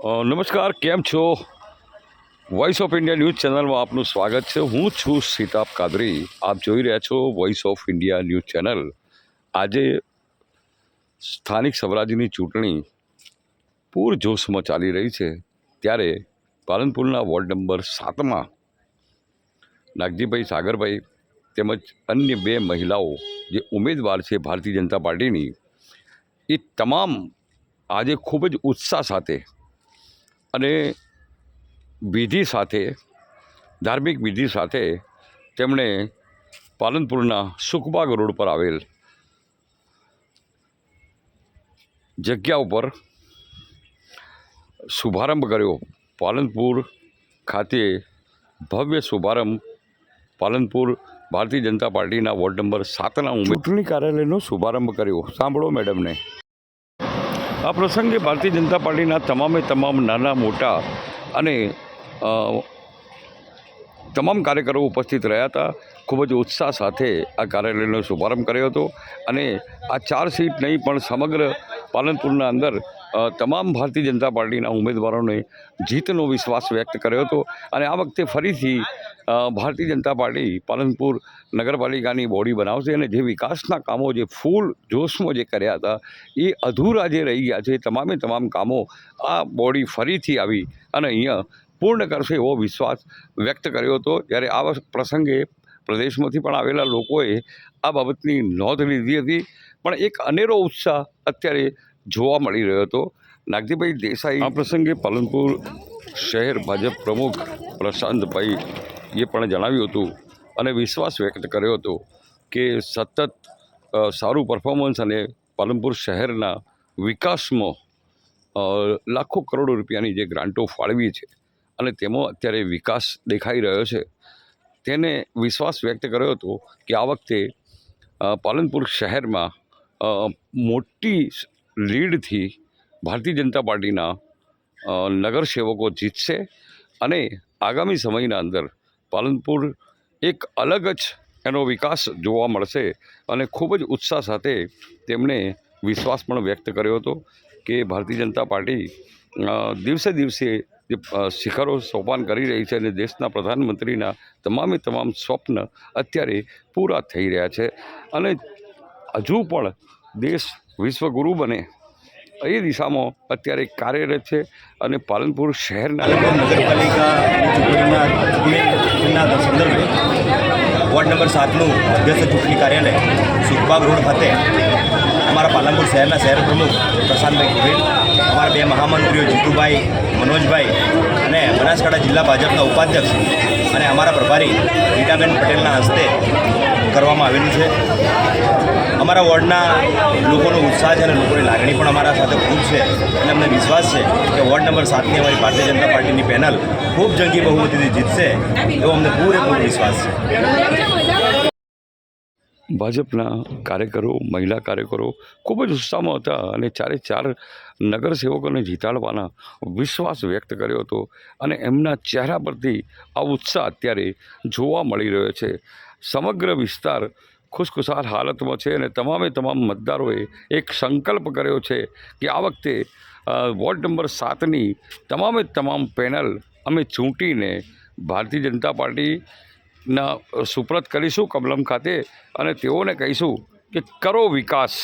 નમસ્કાર, કેમ છો? વોઇસ ઓફ ઇન્ડિયા ન્યૂઝ ચેનલમાં આપનું સ્વાગત છે. હું છું સીતાબ કાદરી. આપ જોઈ રહ્યા છો voice of India news channel. આજે સ્થાનિક સ્વરાજ્યની ચૂંટણી પૂરજોશમાં ચાલી રહી છે, ત્યારે પાલનપુરના વોર્ડ નંબર 7માં નાગજીભાઈ સાગરભાઈ તેમજ અન્ય બે મહિલાઓ જે ઉમેદવાર છે ભારતીય જનતા પાર્ટીની, એ તમામ આજે ખૂબ જ ઉત્સાહ સાથે અને વિધિ સાથે, ધાર્મિક વિધિ સાથે તેમણે પાલનપુરના સુખબાગ રોડ પર આવેલ જગ્યા ઉપર શુભારંભ કર્યો. પાલનપુર ખાતે ભવ્ય શુભારંભ પાલનપુર ભારતીય જનતા પાર્ટીના વોર્ડ નંબર 7ના ચૂંટણી કાર્યાલયનો શુભારંભ કર્યો. સાંભળો મેડમને. આ પ્રસંગે ભારતીય જનતા પાર્ટીના તમામ નાના મોટા અને તમામ કાર્યકરો ઉપસ્થિત રહ્યા હતા. ખૂબ જ ઉત્સાહ સાથે આ કાર્યાલયનો શુભારંભ કર્યો હતો અને આ 4 સીટ નહીં પણ સમગ્ર પાલનપુરના અંદર તમામ ભારતીય જનતા પાર્ટીના ઉમેદવારોને જીતનો વિશ્વાસ વ્યક્ત કર્યો હતો. અને આ વખતે ફરીથી ભારતીય જનતા પાર્ટી પાલનપુર નગરપાલિકાની બોડી બનાવશે અને જે વિકાસના કામો જે ફૂલ જોશમાં જે કર્યા હતા એ અધૂરા જે રહી ગયા છે, તમામ કામો આ બોડી ફરીથી આવી અને અહીંયા પૂર્ણ કરશે એવો વિશ્વાસ વ્યક્ત કર્યો હતો. જ્યારે આ પ્રસંગે પ્રદેશમાંથી પણ આવેલા લોકોએ આ બાબતની નોંધ લીધી હતી. પણ એક અનેરો ઉત્સાહ અત્યારે જોવા મળી રહ્યો હતો. નાગજીભાઈ દેસાઈ આ પ્રસંગે પાલનપુર શહેર ભાજપ પ્રમુખ પ્રશાંતભાઈ એ પણ જણાવ્યું હતું અને વિશ્વાસ વ્યક્ત કર્યો હતો કે સતત સારું પરફોર્મન્સ અને પાલનપુર શહેરના વિકાસમાં લાખો કરોડો રૂપિયાની જે ગ્રાન્ટો ફાળવી છે અને તેમાં અત્યારે વિકાસ દેખાઈ રહ્યો છે, તેને વિશ્વાસ વ્યક્ત કર્યો હતો કે આ વખતે પાલનપુર શહેરમાં મોટી લીડથી ભારતીય જનતા પાર્ટીના નગરસેવકો જીતશે અને આગામી સમયના અંદર પાલનપુર એક અલગ જ એનો વિકાસ જોવા મળશે. અને ખૂબ જ ઉત્સાહ સાથે તેમણે વિશ્વાસ પણ વ્યક્ત કર્યો હતો કે ભારતીય જનતા પાર્ટી દિવસે દિવસે જે શિખરો સોપાન કરી રહી છે અને દેશના પ્રધાનમંત્રીના તમામ સ્વપ્ન અત્યારે પૂરા થઈ રહ્યા છે અને હજુ પણ દેશ વિશ્વગુરુ બને એ દિશામાં અત્યારે કાર્યરત છે. અને પાલનપુર શહેરના નગરપાલિકાના સંદર્ભે વોર્ડ નંબર 7નું મધ્યસ્થ ચૂંટણી કાર્યાલય સુખબાગ રોડ ખાતે અમારા પાલનપુર શહેરના શહેર પ્રમુખ પ્રશાંતભાઈ ગોહિલ, અમારા બે મહામંત્રીઓ જીતુભાઈ, મનોજભાઈ અને બનાસકાંઠા જિલ્લા ભાજપના ઉપાધ્યક્ષ અને અમારા પ્રભારી રીટાબેન પટેલના હસ્તે કરવામાં આવેલું છે. અમારા વોર્ડના લોકોનો ઉત્સાહ છે અને લોકોની લાગણી પણ અમારા સાથે ખૂબ છે અને અમને વિશ્વાસ છે કે વોર્ડ નંબર 7ની અમારી ભારતીય જનતા પાર્ટીની પેનલ ખૂબ જંગી બહુમતીથી જીતશે એવો અમને પૂરેપૂરો વિશ્વાસ છે. ભાજપના કાર્યકરો, મહિલા કાર્યકરો ખૂબ જ ઉત્સાહમાં હતા અને 4 નગરસેવકોને જીતાડવાના વિશ્વાસ વ્યક્ત કર્યો હતો અને એમના ચહેરા પરથી આ ઉત્સાહ અત્યારે જોવા મળી રહ્યો છે. સમગ્ર વિસ્તાર ખુશખુશાલ હાલતમાં છે અને તમામ મતદારોએ એક સંકલ્પ કર્યો છે કે આ વખતે વોર્ડ નંબર 7ની તમામ પેનલ અમે ચૂંટીને ભારતીય જનતા પાર્ટીના સુપ્રત કરીશું કમલમ ખાતે અને તેઓને કહીશું કે કરો વિકાસ.